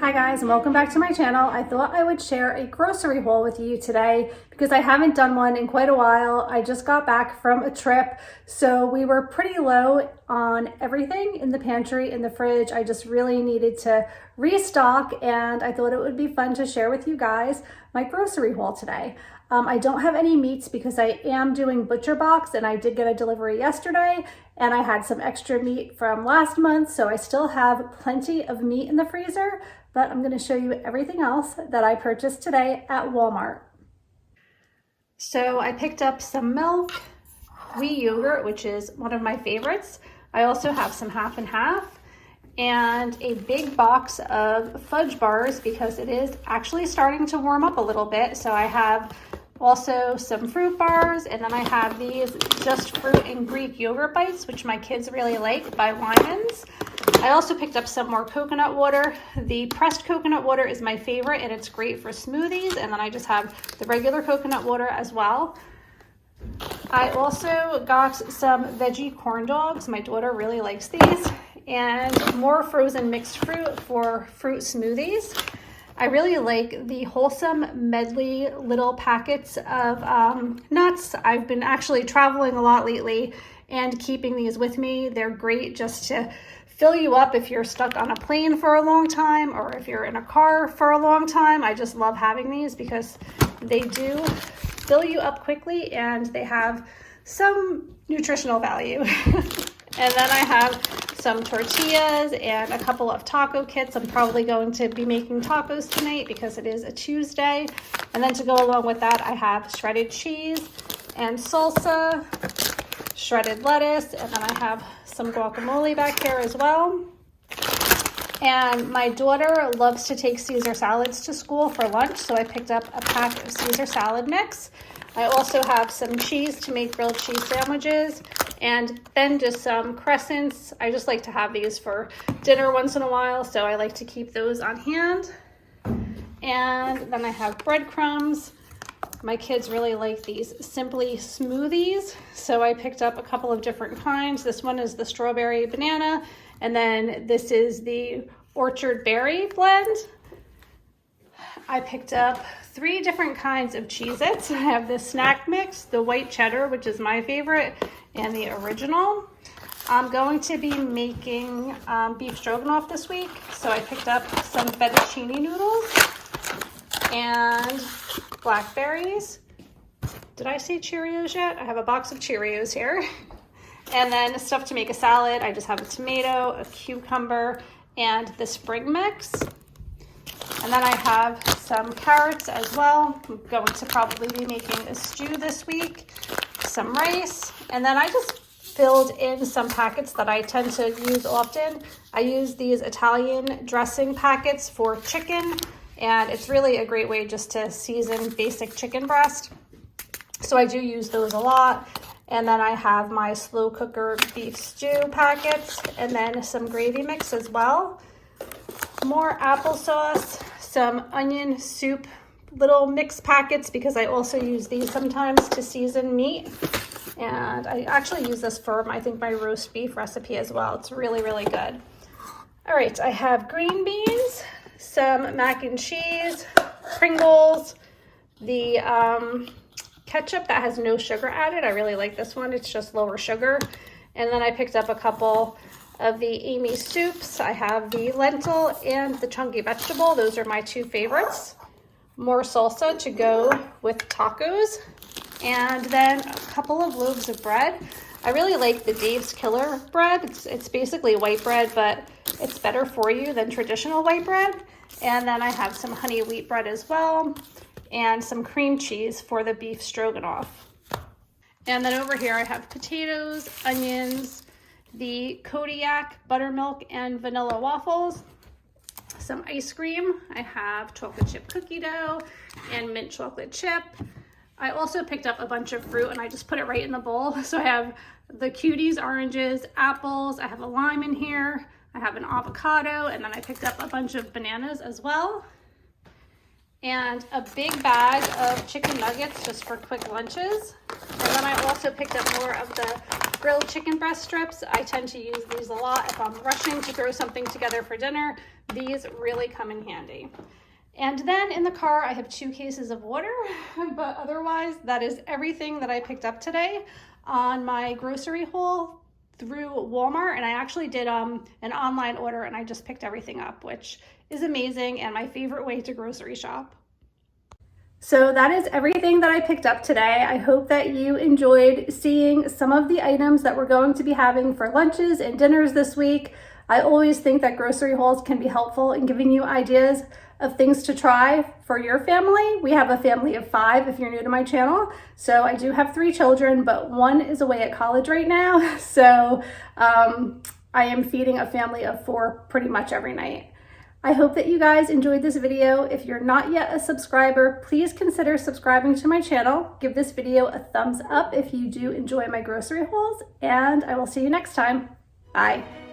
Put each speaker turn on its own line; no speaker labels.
Hi guys, and welcome back to my channel. I thought I would share a grocery haul with you today because I haven't done one in quite a while. I just got back from a trip, so we were pretty low on everything in the pantry, in the fridge. I just really needed to restock, and I thought it would be fun to share with you guys my grocery haul today. I don't have any meats because I am doing Butcher Box, and I did get a delivery yesterday, and I had some extra meat from last month, so I still have plenty of meat in the freezer, but I'm going to show you everything else that I purchased today at Walmart. So I picked up some milk, wheat yogurt, which is one of my favorites. I also have some half and half, and a big box of fudge bars because it is actually starting to warm up a little bit. So I have also some fruit bars, and then I have these Just Fruit and Greek yogurt bites, which my kids really like, by Lyman's. I also picked up some more coconut water. The pressed coconut water is my favorite, and it's great for smoothies. And then I just have the regular coconut water as well. I also got some veggie corn dogs. My daughter really likes these. And more frozen mixed fruit for fruit smoothies. I really like the Wholesome Medley little packets of nuts. I've been actually traveling a lot lately and keeping these with me. They're great just to fill you up if you're stuck on a plane for a long time or if you're in a car for a long time. I just love having these because they do fill you up quickly and they have some nutritional value. And then I have some tortillas and a couple of taco kits. I'm probably going to be making tacos tonight because it is a Tuesday. And then to go along with that, I have shredded cheese and salsa, shredded lettuce, and then I have some guacamole back here as well. And my daughter loves to take Caesar salads to school for lunch, so I picked up a pack of Caesar salad mix. I also have some cheese to make grilled cheese sandwiches, and then just some crescents. I just like to have these for dinner once in a while, so I like to keep those on hand. And then I have breadcrumbs. My kids really like these Simply smoothies, so I picked up a couple of different kinds. This one is the strawberry banana, and then this is the orchard berry blend. I picked up 3 different kinds of Cheez-Its. I have the snack mix, the white cheddar, which is my favorite, and the original. I'm going to be making beef stroganoff this week, so I picked up some fettuccine noodles and blackberries. Did I say Cheerios yet? I have a box of Cheerios here. And then stuff to make a salad. I just have a tomato, a cucumber, and the spring mix. And then I have some carrots as well. I'm going to probably be making a stew this week, some rice, and then I just filled in some packets that I tend to use often. I use these Italian dressing packets for chicken, and it's really a great way just to season basic chicken breast. So I do use those a lot. And then I have my slow cooker beef stew packets, and then some gravy mix as well. More applesauce, some onion soup little mix packets because I also use these sometimes to season meat. And I actually use this for, I think, my roast beef recipe as well. It's really, really good. All right, I have green beans, some mac and cheese, Pringles, the ketchup that has no sugar added. I really like this one. It's just lower sugar. And then I picked up a couple of the Amy soups. I have the lentil and the chunky vegetable. Those are my 2 favorites. More salsa to go with tacos. And then a couple of loaves of bread. I really like the Dave's Killer bread. It's basically white bread, but it's better for you than traditional white bread. And then I have some honey wheat bread as well, and some cream cheese for the beef stroganoff. And then over here I have potatoes, onions, the Kodiak buttermilk and vanilla waffles, some ice cream. I have chocolate chip cookie dough and mint chocolate chip. I also picked up a bunch of fruit and I just put it right in the bowl. So I have the Cuties oranges, apples, I have a lime in here, I have an avocado, and then I picked up a bunch of bananas as well. And a big bag of chicken nuggets just for quick lunches. And then I also picked up more of the grilled chicken breast strips. I tend to use these a lot if I'm rushing to throw something together for dinner. These really come in handy. And then in the car, I have 2 cases of water, but otherwise that is everything that I picked up today on my grocery haul through Walmart. And I actually did an online order and I just picked everything up, which is amazing and my favorite way to grocery shop. So that is everything that I picked up today. I hope that you enjoyed seeing some of the items that we're going to be having for lunches and dinners this week. I always think that grocery hauls can be helpful in giving you ideas of things to try for your family. We have a family of 5 if you're new to my channel. So I do have 3 children, but 1 is away at college right now. So I am feeding a family of 4 pretty much every night. I hope that you guys enjoyed this video. If you're not yet a subscriber, please consider subscribing to my channel. Give this video a thumbs up if you do enjoy my grocery hauls, and I will see you next time. Bye.